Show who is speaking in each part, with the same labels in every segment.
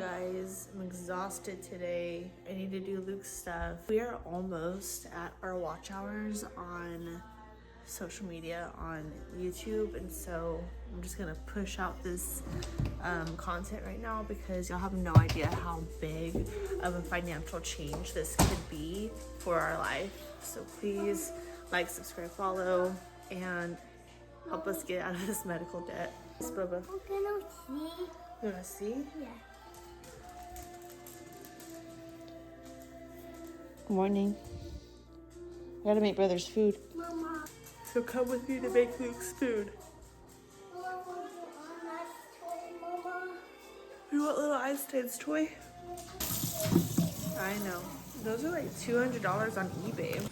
Speaker 1: guys. I'm exhausted today. I need to do Luke's stuff. We are almost at our watch hours on social media, on YouTube, and so I'm just gonna push out this content right now because y'all have no idea how big of a financial change this could be for our life. So please like, subscribe, follow, and help us get out of this medical debt. Yes, Bubba.
Speaker 2: I'm gonna see.
Speaker 1: You wanna see?
Speaker 2: Yeah.
Speaker 1: Good morning. We gotta make brother's food.
Speaker 2: Mama.
Speaker 1: So come with me to make Luke's food. You want little Einstein's toy? I know. Those are like $200 on eBay.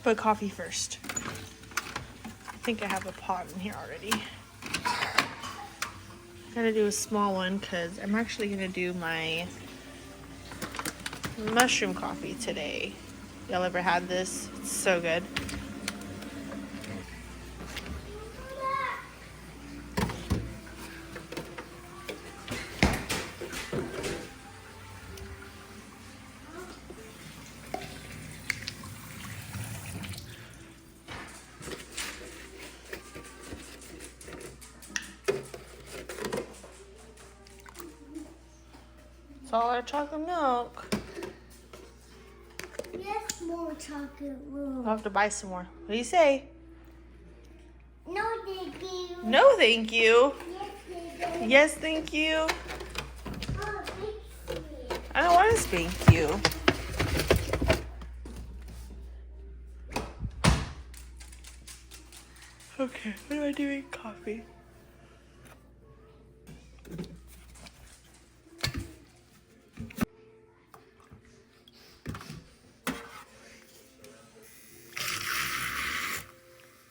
Speaker 1: But coffee first. I think I have a pot in here already. Gotta do a small one because I'm actually gonna do my mushroom coffee today. Y'all ever had this? It's so good. It's all our chocolate milk.
Speaker 2: Yes, more chocolate milk.
Speaker 1: I'll have to buy some more. What do you say?
Speaker 2: No, thank you.
Speaker 1: No, thank you.
Speaker 2: Yes, thank you.
Speaker 1: Yes, thank you.
Speaker 2: Oh, thank you.
Speaker 1: I don't want to spank you. Okay, what do I do in coffee?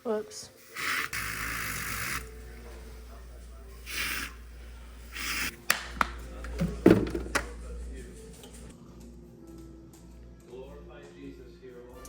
Speaker 1: Whoops.
Speaker 3: Glorify Jesus here, Lord.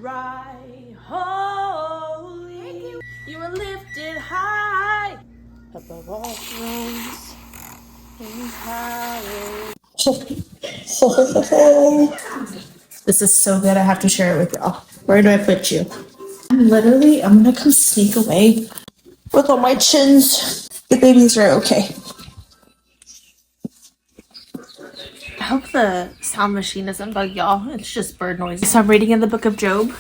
Speaker 1: Right, holy, you are lifted high above all thrones and powers. This is so good. I have to share it with y'all. Where do I put you? I'm gonna come sneak away with all my chins. The babies are okay. I hope the sound machine doesn't bug y'all. It's just bird noise. So I'm reading in the book of Job.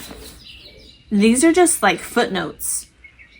Speaker 1: These are just like footnotes,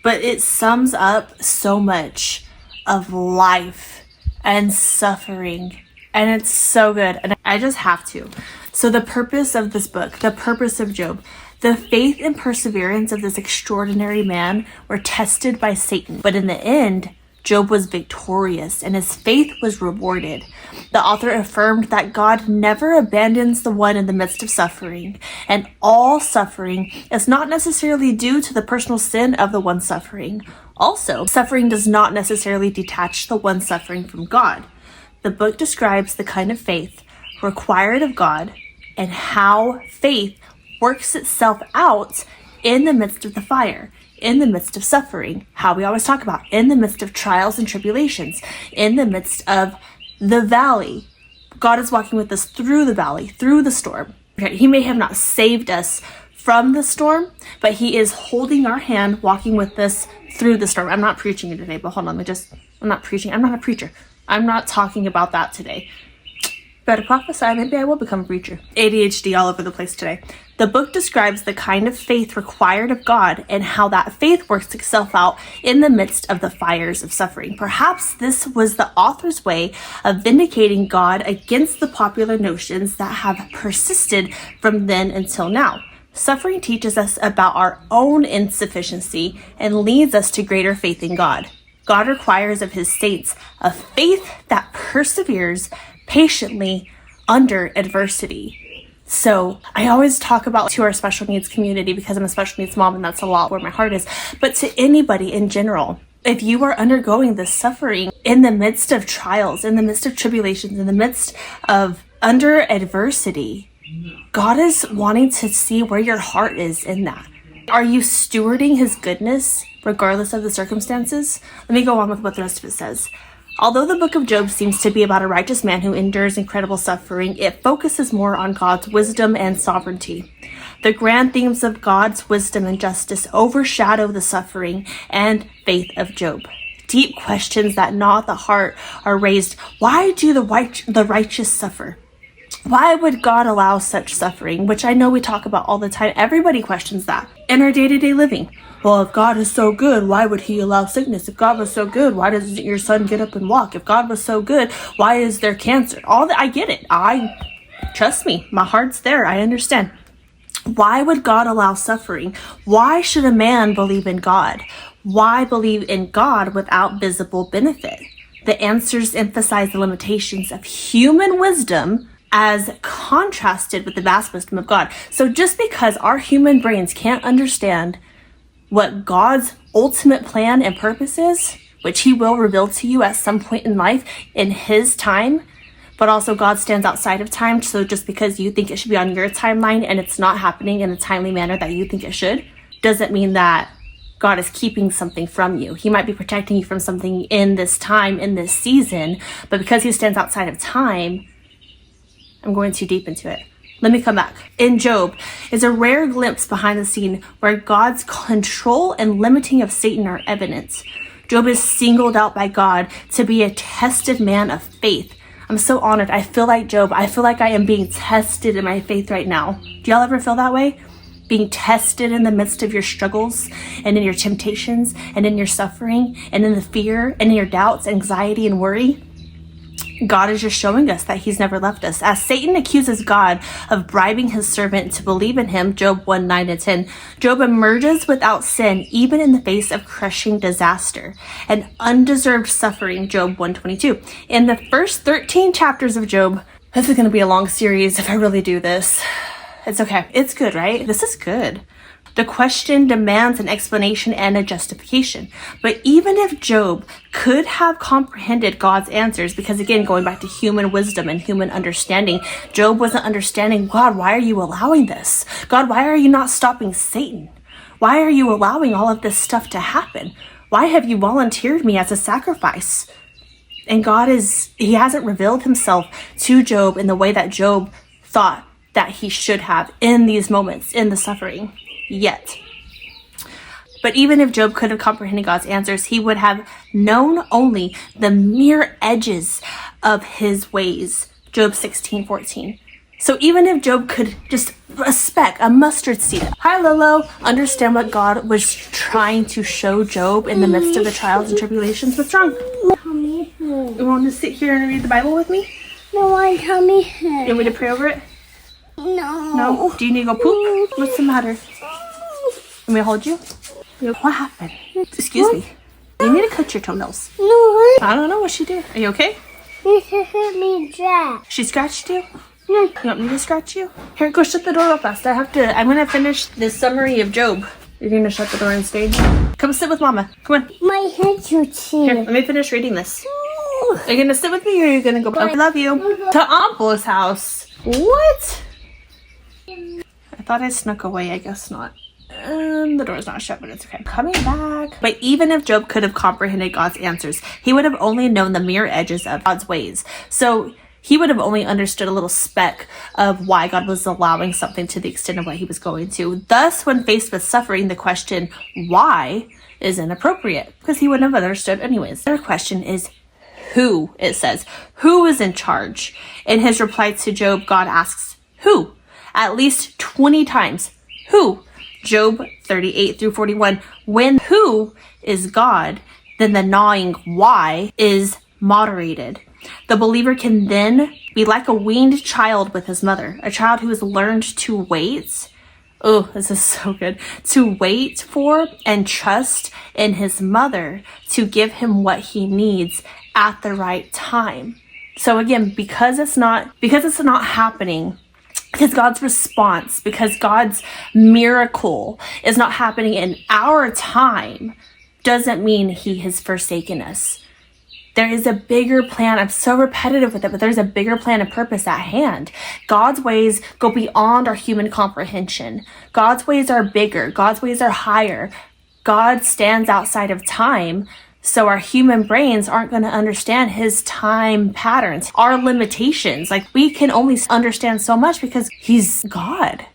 Speaker 1: but it sums up so much of life and suffering, and it's so good, and I just have to. So the purpose of this book, the purpose of Job, the faith and perseverance of this extraordinary man were tested by Satan, but in the end, Job was victorious and his faith was rewarded. The author affirmed that God never abandons the one in the midst of suffering, and all suffering is not necessarily due to the personal sin of the one suffering. Also, suffering does not necessarily detach the one suffering from God. The book describes the kind of faith required of God and how faith works itself out in the midst of the fire, in the midst of suffering, how we always talk about, in the midst of trials and tribulations, in the midst of the valley. God is walking with us through the valley, through the storm. Okay, he may have not saved us from the storm, but he is holding our hand, walking with us through the storm. I'm not preaching it today, but hold on, I'm not preaching. I'm not a preacher. I'm not talking about that today. Better prophesy, maybe I will become a preacher. ADHD all over the place today. The book describes the kind of faith required of God and how that faith works itself out in the midst of the fires of suffering. Perhaps this was the author's way of vindicating God against the popular notions that have persisted from then until now. Suffering teaches us about our own insufficiency and leads us to greater faith in God. God requires of his saints a faith that perseveres patiently under adversity. So I always talk about to our special needs community because I'm a special needs mom and that's a lot where my heart is, but to anybody in general, if you are undergoing this suffering in the midst of trials, in the midst of tribulations, in the midst of under adversity, God is wanting to see where your heart is in that. Are you stewarding his goodness regardless of the circumstances? Let me go on with what the rest of it says. Although the book of Job seems to be about a righteous man who endures incredible suffering, it focuses more on God's wisdom and sovereignty. The grand themes of God's wisdom and justice overshadow the suffering and faith of Job. Deep questions that gnaw at the heart are raised. Why do the righteous suffer? Why would God allow such suffering? Which I know we talk about all the time. Everybody questions that in our day-to-day living. Well, if God is so good, why would he allow sickness? If God was so good, why doesn't your son get up and walk? If God was so good, why is there cancer? All that, I get it. Trust me, my heart's there. I understand. Why would God allow suffering? Why should a man believe in God? Why believe in God without visible benefit? The answers emphasize the limitations of human wisdom as contrasted with the vast wisdom of God. So just because our human brains can't understand what God's ultimate plan and purpose is, which he will reveal to you at some point in life in his time, but also God stands outside of time. So just because you think it should be on your timeline and it's not happening in a timely manner that you think it should, doesn't mean that God is keeping something from you. He might be protecting you from something in this time, in this season, but because he stands outside of time, I'm going too deep into it. Let me come back. In Job is a rare glimpse behind the scene where God's control and limiting of Satan are evident. Job is singled out by God to be a tested man of faith. I'm so honored. I feel like Job. I feel like I am being tested in my faith right now. Do y'all ever feel that way? Being tested in the midst of your struggles and in your temptations and in your suffering and in the fear and in your doubts, anxiety, and worry? God is just showing us that he's never left us. As Satan accuses God of bribing his servant to believe in him, Job 1:9-10, Job emerges without sin, even in the face of crushing disaster and undeserved suffering, Job 1:22. In the first 13 chapters of Job, this is going to be a long series if I really do this. It's okay. It's good, right? This is good. The question demands an explanation and a justification. But even if Job could have comprehended God's answers, because again, going back to human wisdom and human understanding, Job wasn't understanding, God, why are you allowing this? God, why are you not stopping Satan? Why are you allowing all of this stuff to happen? Why have you volunteered me as a sacrifice? And he hasn't revealed himself to Job in the way that Job thought that he should have in these moments, in the suffering, yet. But even if Job could have comprehended God's answers, he would have known only the mere edges of his ways. Job 16:14. So even if Job could just a speck, a mustard seed, hi Lolo, understand what God was trying to show Job in the midst of the trials and tribulations. What's wrong? You want to sit here and read the Bible with me?
Speaker 2: No, I tummy
Speaker 1: You
Speaker 2: hurt.
Speaker 1: want me to pray over it?
Speaker 2: No.
Speaker 1: No? Do you need to go poop? What's the matter? Want me to hold you? What happened? Excuse me. You need to cut your toenails.
Speaker 2: No,
Speaker 1: I don't know what she did. Are you okay?
Speaker 2: you hurt me, Jack.
Speaker 1: She scratched you?
Speaker 2: No.
Speaker 1: You want me to scratch you? Here, go shut the door real fast. I'm gonna finish this summary of Job. You're gonna shut the door and stay. Come sit with Mama. Come on.
Speaker 2: My head hurts
Speaker 1: Here,
Speaker 2: here.
Speaker 1: let me finish reading this. Are you gonna sit with me or are you gonna go? I love you. To Uncle's house. What? I thought I snuck away. I guess not. The door's not shut, but it's okay. Coming back. But even if Job could have comprehended God's answers, he would have only known the mere edges of God's ways. So he would have only understood a little speck of why God was allowing something to the extent of what he was going to. Thus, when faced with suffering, the question, why, is inappropriate, because he wouldn't have understood anyways. Their question is, who, it says. Who is in charge? In his reply to Job, God asks, who? At least 20 times. Who? Job 38-41. When who is God, then the gnawing why is moderated. The believer can then be like a weaned child with his mother, a child who has learned to wait. Oh, this is so good. To wait for and trust in his mother to give him what he needs at the right time. So again, because it's not happening, because God's response, because God's miracle is not happening in our time, doesn't mean he has forsaken us. There is a bigger plan. I'm so repetitive with it, but there's a bigger plan and purpose at hand. God's ways go beyond our human comprehension. God's ways are bigger. God's ways are higher. God stands outside of time, so our human brains aren't going to understand his time patterns, our limitations. Like, we can only understand so much because he's God.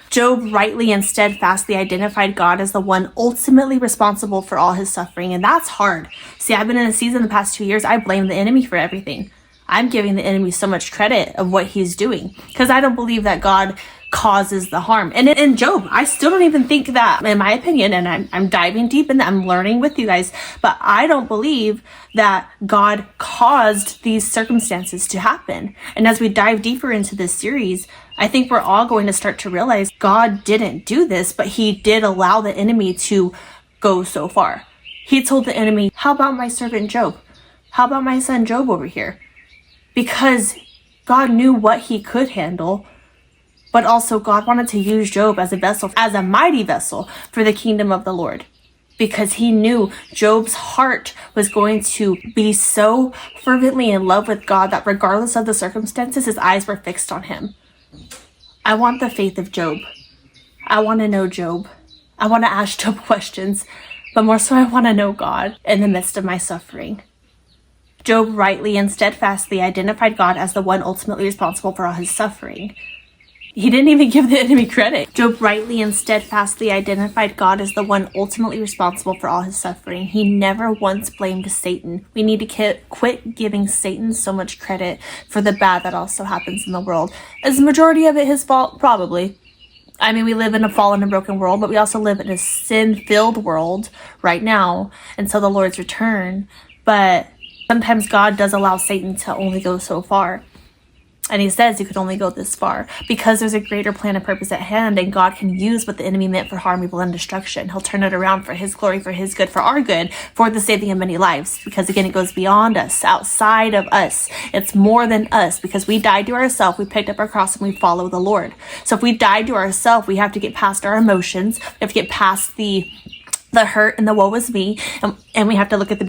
Speaker 1: Job rightly and steadfastly identified God as the one ultimately responsible for all his suffering, and that's hard. See, I've been in a season the past 2 years, I blame the enemy for everything. I'm giving the enemy so much credit of what he's doing because I don't believe that God causes the harm. And in Job, I still don't even think that, in my opinion, and I'm diving deep in that, I'm learning with you guys, but I don't believe that God caused these circumstances to happen. And as we dive deeper into this series, I think we're all going to start to realize God didn't do this, but he did allow the enemy to go so far. He told the enemy, how about my servant Job? How about my son Job over here? Because God knew what he could handle, but also God wanted to use Job as a vessel, as a mighty vessel for the kingdom of the Lord. Because he knew Job's heart was going to be so fervently in love with God that regardless of the circumstances, his eyes were fixed on him. I want the faith of Job. I want to know Job. I want to ask Job questions, but more so I want to know God in the midst of my suffering. Job rightly and steadfastly identified God as the one ultimately responsible for all his suffering. He didn't even give the enemy credit. Job rightly and steadfastly identified God as the one ultimately responsible for all his suffering. He never once blamed Satan. We need to quit giving Satan so much credit for the bad that also happens in the world. Is the majority of it his fault? Probably. I mean, we live in a fallen and broken world, but we also live in a sin-filled world right now until the Lord's return. But sometimes God does allow Satan to only go so far.
Speaker 4: And he says you could only go this far because there's a greater plan and purpose at hand, and God can use what the enemy meant for harm, evil, and destruction. He'll turn it around for his glory, for his good, for our good, for the saving of many lives. Because again, it goes beyond us, outside of us. It's more than us, because we died to ourselves, we picked up our cross, and we follow the Lord. So if we died to ourselves, we have to get past our emotions. We have to get past the hurt and the woe is me, and we have to look at the